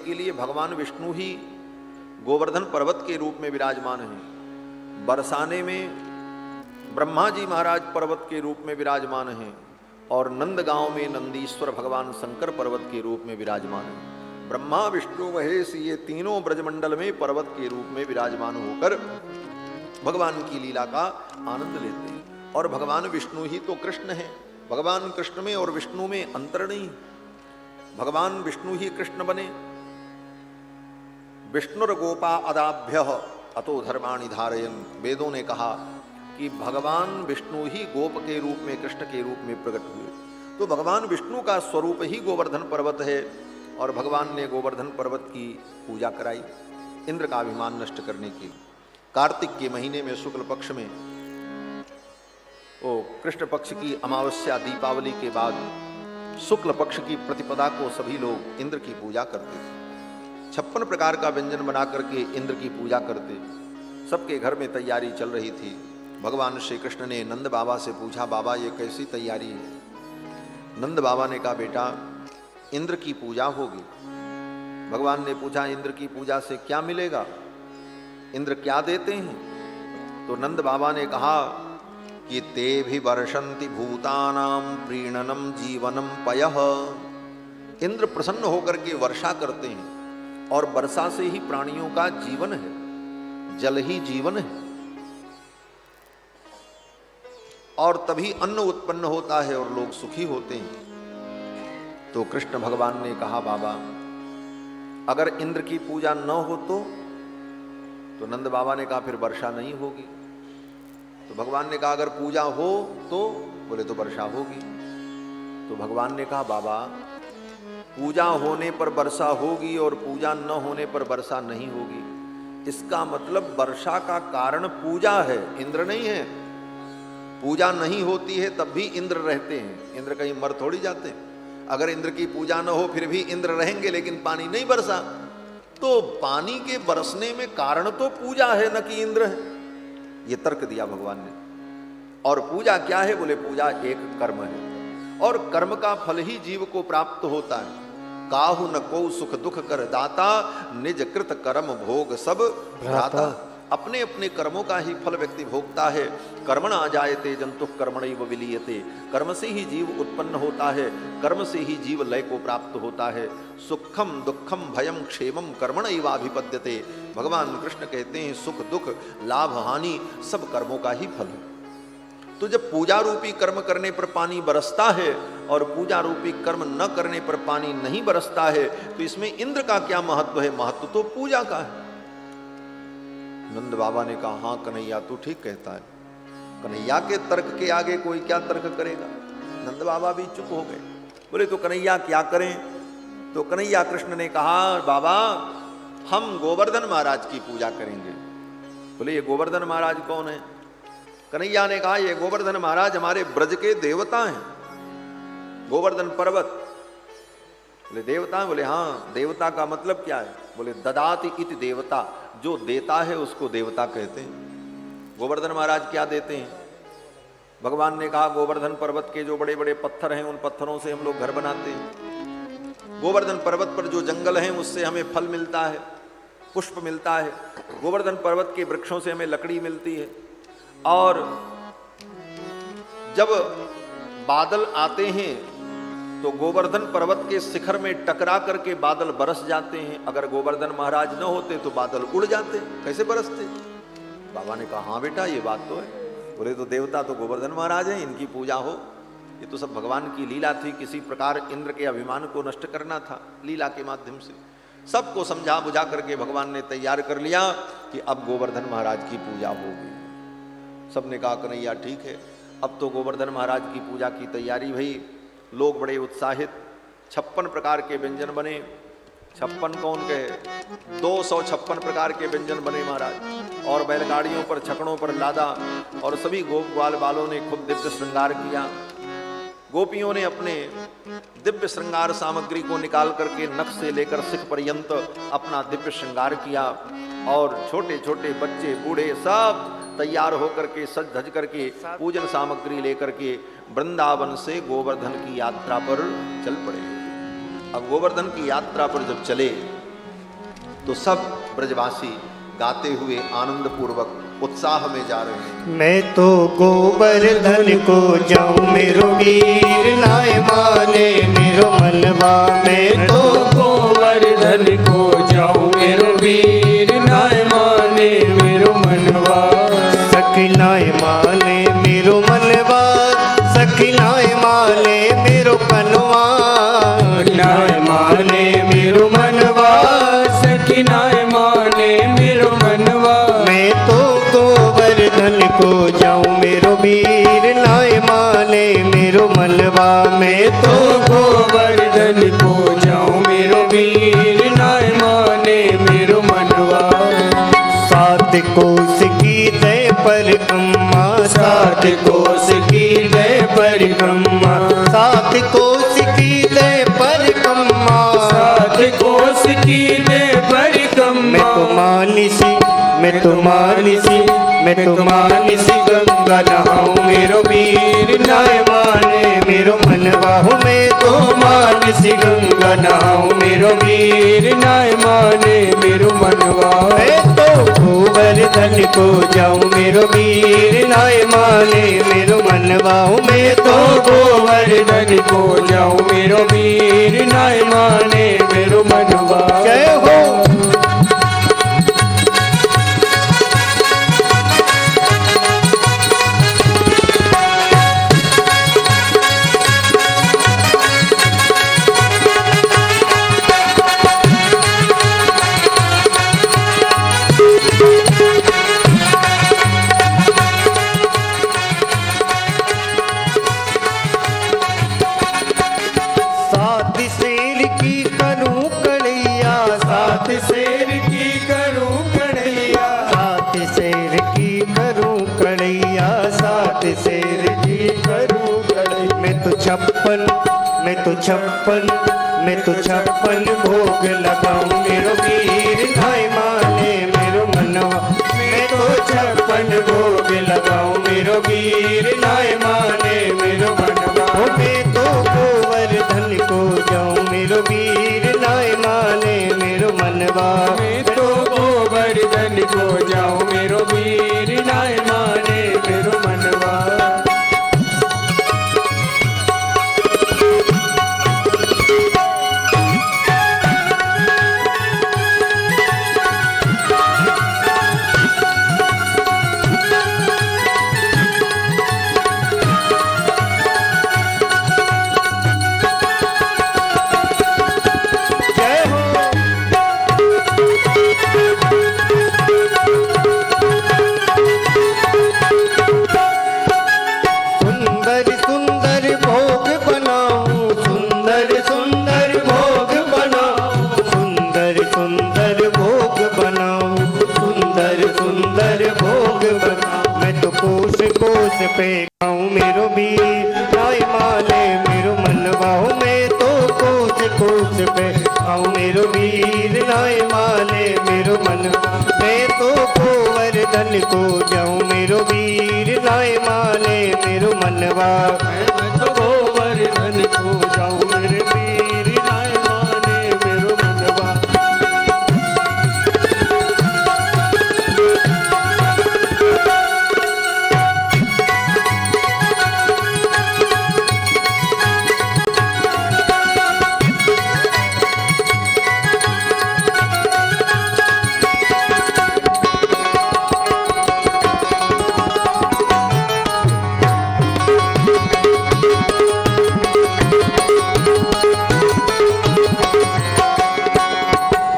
के लिए भगवान विष्णु ही गोवर्धन पर्वत के रूप में विराजमान हैं। बरसाने में ब्रह्मा जी महाराज पर्वत के रूप में विराजमान हैं और नंदगांव में नंदीश्वर भगवान शंकर पर्वत के रूप में विराजमान हैं। ब्रह्मा विष्णु महेश ये तीनों ब्रजमंडल में पर्वत के रूप में विराजमान होकर भगवान की लीला का आनंद लेते हैं। और भगवान विष्णु ही तो कृष्ण है। भगवान कृष्ण में और विष्णु में अंतर नहीं। भगवान विष्णु ही कृष्ण बने। विष्णुर्गोपा अदाभ्य अतो धर्माणि धारयन्, वेदों ने कहा कि भगवान विष्णु ही गोप के रूप में कृष्ण के रूप में प्रकट हुए। तो भगवान विष्णु का स्वरूप ही गोवर्धन पर्वत है और भगवान ने गोवर्धन पर्वत की पूजा कराई इंद्र का अभिमान नष्ट करने के लिए। कार्तिक के महीने में शुक्ल पक्ष में कृष्ण पक्ष की अमावस्या दीपावली के बाद शुक्ल पक्ष की प्रतिपदा को सभी लोग इंद्र की पूजा करते थे। 56 प्रकार का व्यंजन बना करके इंद्र की पूजा करते। सबके घर में तैयारी चल रही थी। भगवान श्री कृष्ण ने नंद बाबा से पूछा, बाबा ये कैसी तैयारी है? नंद बाबा ने कहा, बेटा इंद्र की पूजा होगी। भगवान ने पूछा, इंद्र की पूजा से क्या मिलेगा? इंद्र क्या देते हैं? तो नंद बाबा ने कहा कि ते भी वर्षन्ति भूतानाम प्रीणनम जीवनम पयः। इंद्र प्रसन्न होकर के वर्षा करते हैं और वर्षा से ही प्राणियों का जीवन है, जल ही जीवन है और तभी अन्न उत्पन्न होता है और लोग सुखी होते हैं। तो कृष्ण भगवान ने कहा, बाबा अगर इंद्र की पूजा न हो तो नंद बाबा ने कहा फिर वर्षा नहीं होगी। तो भगवान ने कहा अगर पूजा हो तो? बोले तो वर्षा होगी। तो भगवान ने कहा, बाबा पूजा होने पर वर्षा होगी और पूजा न होने पर वर्षा नहीं होगी। इसका मतलब वर्षा का कारण पूजा है, इंद्र नहीं है। पूजा नहीं होती है तब भी इंद्र रहते हैं। इंद्र कहीं मर थोड़ी जाते हैं। अगर इंद्र की पूजा न हो फिर भी इंद्र रहेंगे लेकिन पानी नहीं बरसा। तो पानी के बरसने में कारण तो पूजा है न कि इंद्र है। ये तर्क दिया भगवान ने। और पूजा क्या है? बोले पूजा एक कर्म है और कर्म का फल ही जीव को प्राप्त होता है। काहु न को सुख दुख कर दाता, निज कृत कर्म भोग सब भ्राता। अपने अपने कर्मों का ही फल व्यक्ति भोगता है। कर्मणा जायते जंतु कर्मणैव विलीयते। कर्म से ही जीव उत्पन्न होता है, कर्म से ही जीव लय को प्राप्त होता है। सुखम दुखम भयम क्षेमम कर्मणैवाभिपद्यते। भगवान कृष्ण कहते हैं सुख दुख लाभ हानि सब कर्मों का ही फल है। तो जब पूजा रूपी कर्म करने पर पानी बरसता है और पूजा रूपी कर्म न करने पर पानी नहीं बरसता है तो इसमें इंद्र का क्या महत्व है? महत्व तो पूजा का है। नंद बाबा ने कहा, हाँ कन्हैया तू ठीक कहता है। कन्हैया के तर्क के आगे कोई क्या तर्क करेगा? नंद बाबा भी चुप हो गए। बोले तो कन्हैया क्या करें? तो कन्हैया कृष्ण ने कहा, बाबा हम गोवर्धन महाराज की पूजा करेंगे। बोले ये गोवर्धन महाराज कौन है? कन्हैया ने कहा, ये गोवर्धन महाराज हमारे ब्रज के देवता हैं, गोवर्धन पर्वत। बोले देवता है? बोले हाँ। देवता का मतलब क्या है? बोले ददाति इति देवता, जो देता है उसको देवता कहते हैं। गोवर्धन महाराज क्या देते हैं? भगवान ने कहा गोवर्धन पर्वत के जो बड़े बड़े पत्थर हैं उन पत्थरों से हम लोग घर बनाते हैं। गोवर्धन पर्वत पर जो जंगल हैं उससे हमें फल मिलता है, पुष्प मिलता है। गोवर्धन पर्वत के वृक्षों से हमें लकड़ी मिलती है। और जब बादल आते हैं तो गोवर्धन पर्वत के शिखर में टकरा करके बादल बरस जाते हैं। अगर गोवर्धन महाराज न होते तो बादल उड़ जाते, कैसे बरसते? बाबा ने कहा, हाँ बेटा ये बात तो है। बोले तो देवता तो गोवर्धन महाराज हैं, इनकी पूजा हो। ये तो सब भगवान की लीला थी, किसी प्रकार इंद्र के अभिमान को नष्ट करना था लीला के माध्यम से। सबको समझा बुझा करके भगवान ने तैयार कर लिया कि अब गोवर्धन महाराज की पूजा होगी। सबने कहा कन्हैया ठीक है। अब तो गोवर्धन महाराज की पूजा की तैयारी भई। लोग बड़े उत्साहित। 56 प्रकार के व्यंजन बने। 56 कौन कहे, 256 प्रकार के व्यंजन बने महाराज। और बैलगाड़ियों पर छकड़ों पर लादा और सभी गोप ग्वाल बालों ने खूब दिव्य श्रृंगार किया। गोपियों ने अपने दिव्य श्रृंगार सामग्री को निकाल करके नख से लेकर सिख पर्यंत अपना दिव्य श्रृंगार किया। और छोटे छोटे बच्चे बूढ़े सब तैयार होकर के सज धज करके पूजन सामग्री लेकर के वृंदावन से गोवर्धन की यात्रा पर चल पड़े। अब गोवर्धन की यात्रा पर जब चले तो सब ब्रजवासी गाते हुए आनंद पूर्वक उत्साह में जा रहे हैं। मैं तो गोवर्धन को जाऊं मेरो वीर नाय माने मेरो मनवा। मैं तो गोवर्धन को जाऊं मेरो वीर नाय माने मेरो मनवा। सखी नाय माने मेरो मनवा, सखी नाय माने मेरो कनवा। नाय माने मेरो मनवा, सखी नाय माने मेरो मनवा। मैं तो गोवर्धन को जाऊं मेरो वीर नाय माने मेरो मनवा। मैं तो गोवर्धन को जाऊं मेरो वीर नाय माने मेरो मनवा। सात कोस की दय परिक्रमा, सात कोस की दय परिक्रमा, सात कोस की दय परिक्रमा। सात कोस की दय परिक्रमा। मैं तो मानसी, मैं तो मानसी, मैं तो मानसी गंगा नहाऊं मेरो वीर नाय माने मेरो मनवा। हूँ मैं तो मानसी गंगा नहाऊं मेरो वीर नाय माने मेरो मनवा। मैं तो गोवर्धन को जाऊं मेरो वीर नाय माने मेरो मनवा। हूँ मैं तो गोवर्धन को जाऊं मेरो वीर नाय माने मेरो मनवा। जय हो। सात शेर की करूं कड़ैया, सात शेर की करूं कन्हैया, सात शेर की करूं कड़ैया, सात शेर की करूं कन्हैया। मैं तो छप्पन, मैं तो छप्पन, मैं तो छप्पन भोग लगाऊं मेरो वीर नाय माने मेरो मनवा। मैं तो छप्पन भोग लगाऊं मेरो वीर नाय माने मेरो मनवा। ओ मैं तो गोवर्धन को जाऊं मेरो वीर नाय माने मेरो मनवा। मैं तो गोवर्धन को जाऊं मेरो वीर नाय माने मेरो मनवा। जय हो। सुंदर सुंदर भोग बनाऊं, सुंदर सुंदर भोग बनाऊं, सुंदर सुंदर भोग बनाऊं, सुंदर सुंदर भोग बनाऊं। मैं तो कोस कोस पे गाऊं मेरो वीर नाय माने मेरो मनवा। हूँ मैं तो कोस कोस पे गाऊं मेरो वीर नाय माने मेरो मनवा। मैं तो गोवर्धन को जाऊं मेरो वीर नाय माने मेरो मनवा। मैं तो गोवर्धन को जाऊं मेरे वीर नाय माने मेरो मनवा।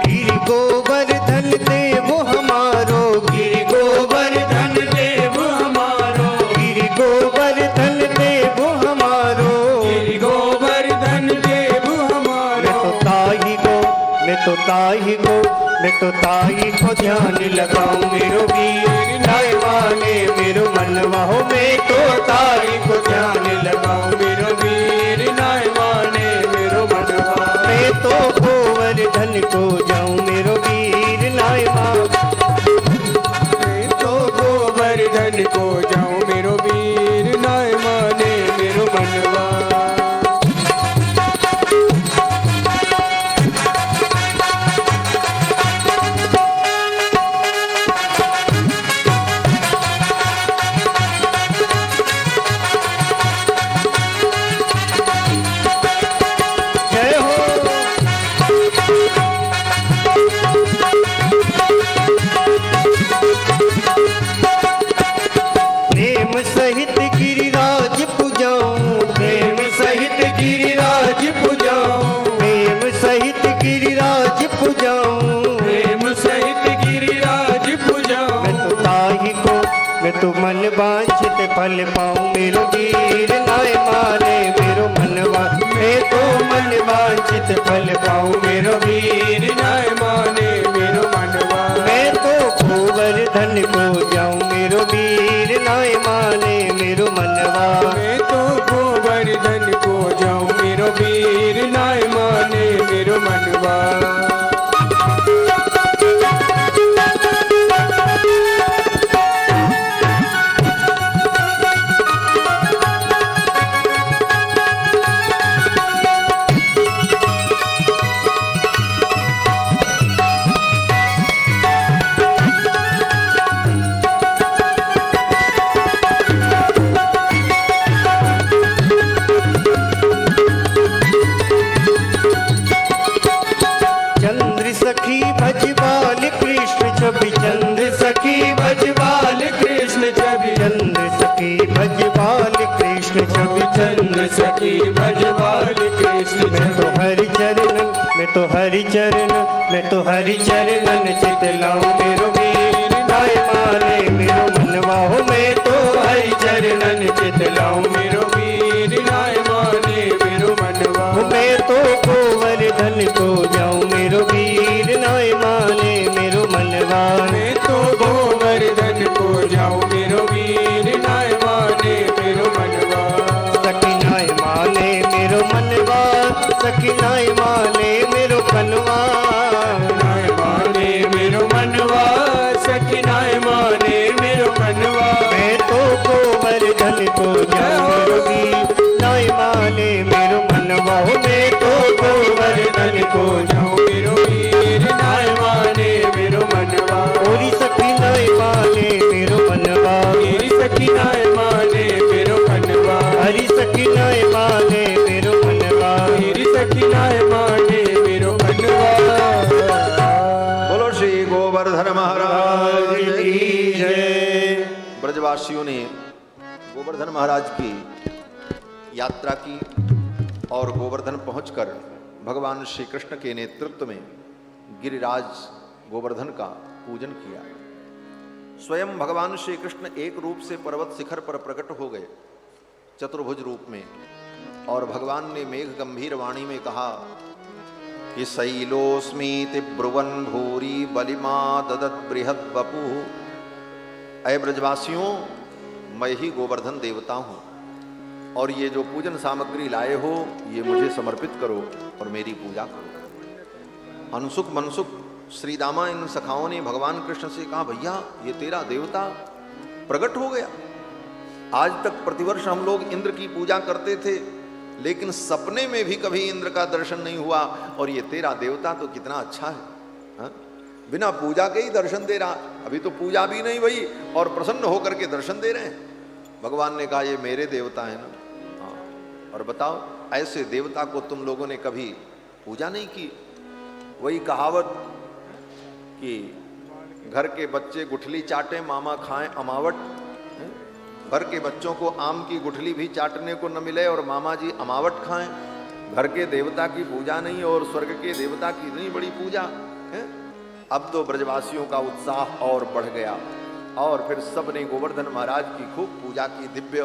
गिरि गोवर्धन देव हमारो, गिरि गोवर्धन देव हमारो, गिरि गोवर्धन देव हमारो। गिरि गोवर्धन देव हमारो। मैं तो ताही को, मैं तो ताही को, मैं तो ताही को ध्यान लगाऊं मेरो वीर नाय माने मेरो मनवा। हो मैं तो ताही को ध्यान लगाऊं मेरो वीर नाय माने मेरो मनवा। मैं तो गोवर्धन को जाऊं मेरो वीर नाय माने। मैं तो गोवर्धन को जाऊं मेरो वीर नाय माने मेरो मनवा। पुजाऊं, प्रेम सहित गिरिराज पुजाऊं। मैं तो ताही को मैं तो मन वांछित फल पाऊं, मेरो वीर नाय माने मेरो मनवा। मैं तो मन वांछित फल पाऊं, मेरो वीर नाय माने मेरो मनवा। मैं तो गोवर्धन को जाऊं, मेरो वीर नाय माने मेरो मनवा। मैं तो गोवर्धन को जाऊं, मेरो वीर नाय माने मेरो मनवा। चंद्र सखी भजबाल कृष्ण छवि, चंद्र सखी भजबाल कृष्ण छवि, चंद्र सखी भजबाल कृष्ण छवि, चंद्र सखी भजबाल कृष्ण मैं तो हरि चरणन मैं तो हरि चरण मैं तो हरि चरणन चितलाऊं, मेरो वीर नाय माने मेरो मनवा। हो मैं तो हरि चरणन चितलाऊं, मेरो वीर नाय माने मेरो मनवा। हो मैं तो गोवर्धन को जाऊं, मेरो वीर नाय माने मेरो मनवा। मैं तो गोवर्धन को जाऊं, मेरो वीर नाय माने मेरो मनवा। सखी नाय माने मेरो मनवा, सखी नाय माने मेरो कनवा। नाय माने मेरो मनवा, सखी नाय माने मेरो मनवा। मैं तो गोवर्धन को जाऊं, मेरो वीर नाय माने मेरो मनवा। हो मैं तो गोवर्धन को जाऊं, मेरो वीर नाय माने मेरो मनवा। ओरी सखी नाय माने मेरो मनवा। मेरी सखी नाय माने मेरो मनवा। हरी सखी नाय माने मेरो मनवा। मेरी सखी नाय माने मेरो मनवा। बोलो श्री गोवर्धन महाराज की जय। ब्रजवासियों ने गोवर्धन महाराज की यात्रा की और गोवर्धन पहुंचकर भगवान श्री कृष्ण के नेतृत्व में गिरिराज गोवर्धन का पूजन किया। स्वयं भगवान श्री कृष्ण एक रूप से पर्वत शिखर पर प्रकट हो गए, चतुर्भुज रूप में, और भगवान ने मेघ गंभीर वाणी में कहा कि शैलोस्मीति ब्रुवन् भूरि बलिमा ददत् बृहद वपु। अय ब्रजवासियों, मैं ही गोवर्धन देवता हूँ, और ये जो पूजन सामग्री लाए हो ये मुझे समर्पित करो और मेरी पूजा करो। अनसुक मनसुक श्री दामा इन सखाओं ने भगवान कृष्ण से कहा, भैया ये तेरा देवता प्रकट हो गया। आज तक प्रतिवर्ष हम लोग इंद्र की पूजा करते थे, लेकिन सपने में भी कभी इंद्र का दर्शन नहीं हुआ, और ये तेरा देवता तो कितना अच्छा है, हा? बिना पूजा के ही दर्शन दे रहा। अभी तो पूजा भी नहीं हुई और प्रसन्न होकर के दर्शन दे रहे हैं। भगवान ने कहा ये मेरे देवता है ना, हाँ। और बताओ, ऐसे देवता को तुम लोगों ने कभी पूजा नहीं की। वही कहावत कि घर के बच्चे गुठली चाटे मामा खाएं अमावट। घर के बच्चों को आम की गुठली भी चाटने को न मिले और मामा जी अमावट खाएं। घर के देवता की पूजा नहीं और स्वर्ग के देवता की इतनी बड़ी पूजा है। अब तो ब्रजवासियों का उत्साह और बढ़ गया, और फिर सब ने गोवर्धन महाराज की खूब पूजा की। दिव्य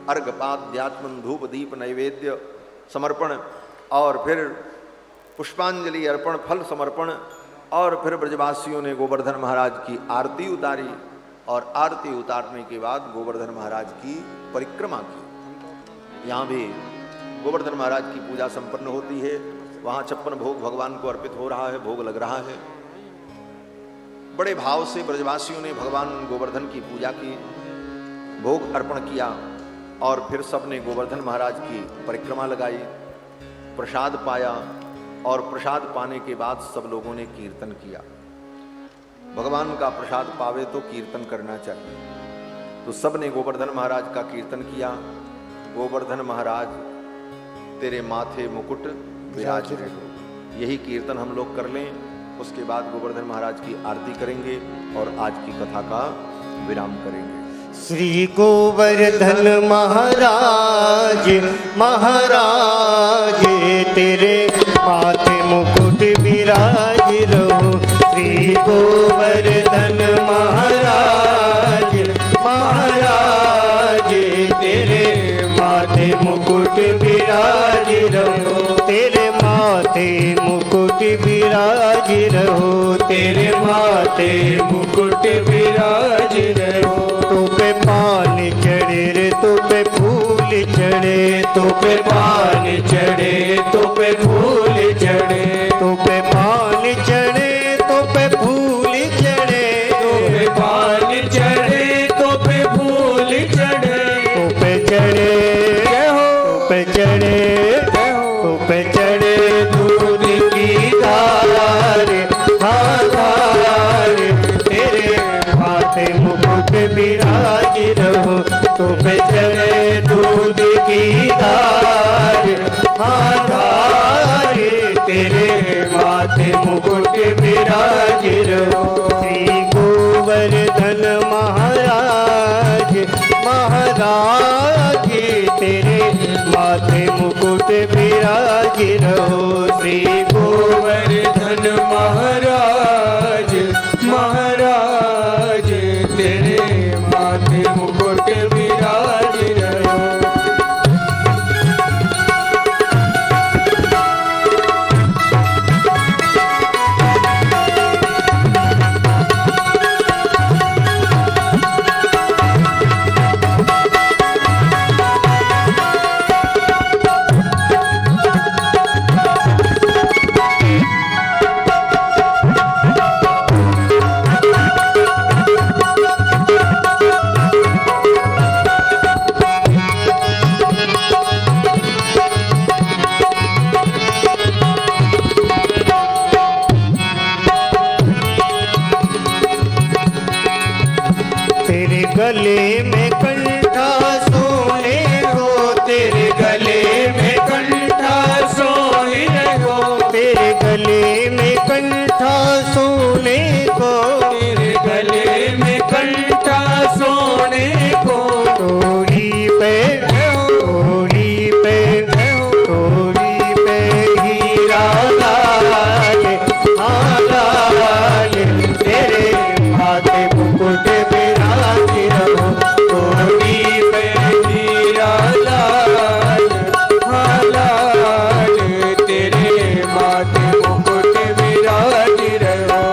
अर्घपाद्यात्मन धूप दीप नैवेद्य समर्पण, और फिर पुष्पांजलि अर्पण, फल समर्पण, और फिर ब्रजवासियों ने गोवर्धन महाराज की आरती उतारी, और आरती उतारने के बाद गोवर्धन महाराज की परिक्रमा की। यहाँ भी गोवर्धन महाराज की पूजा संपन्न होती है। वहाँ 56 भोग भगवान को अर्पित हो रहा है, भोग लग रहा है। बड़े भाव से ब्रजवासियों ने भगवान गोवर्धन की पूजा की, भोग अर्पण किया, और फिर सब ने गोवर्धन महाराज की परिक्रमा लगाई, प्रसाद पाया, और प्रसाद पाने के बाद सब लोगों ने कीर्तन किया। भगवान का प्रसाद पावे तो कीर्तन करना चाहिए, तो सब ने गोवर्धन महाराज का कीर्तन किया। गोवर्धन महाराज तेरे माथे मुकुट विराज रहे हो, यही कीर्तन हम लोग कर लें। उसके बाद गोवर्धन महाराज की आरती करेंगे और आज की कथा का विराम करेंगे। श्री गोवर्धन महाराज महाराज तेरे माथे मुकुट विराज विराज रहो। श्री गोवर्धन महाराज महाराज तेरे माथे मुकुट विराज रहो। तेरे माथे मुकुट विराज रहो। तेरे माथे मुकुट विराज रहो। तो पे पान चढ़े रे तो पे फूल चढ़े। तो पे पान चढ़े तो पे फूल चढ़े। तो पे पान चढ़े तो पे फूल चढ़े। तो पे पान चढ़े तो पे फूल चढ़े। तो पे चढ़े जय हो तो पे चढ़े जय हो। तो पे चढ़े दूध की धार धार। तेरे माथे मुकुट विराज रहो। तो पे चढ़े दूध की धार धार। तेरे माथे मुकुट विराज रहो। श्री गोवर्धन महाराज महाराज तेरे माथे मुकुट विराज रहो। श्री गोवर्धन महाराज महाराज तेरे माथे मुकुट विराज रहो। तेरे गले में कंठा सोने को। तेरे गले में कंठा सोहिने को। तेरे गले में कंठा सोने को। तेरे गले में कंठा सोने को। तोरी पे तोरी पे तोरी पे हीरा लाल लाल। तेरे माथे मुकुट विराज रहो। तोरी पे हीरा लाल लाल। तेरे माथे मुकुट विराज रहो।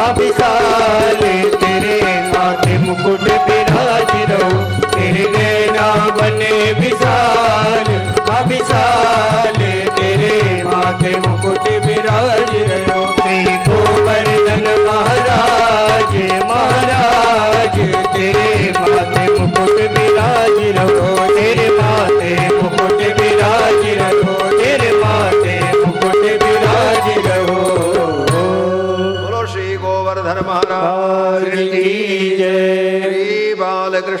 माँ विशाल तेरे माथे मुकुट विराज रहो, तेरे नैना बने विशाल, माँ विशाल तेरे माथे मुकुट विराज रहो। श्री गोवर्धन महाराज महाराज तेरे माथे मुकुट विराज रहो, तेरे माथे मुकुट विराज रहो, तेरे माथे मुकुट विराज रहो। बोलो श्री गोवर्धन महाराज की जय। श्री बालकृष्ण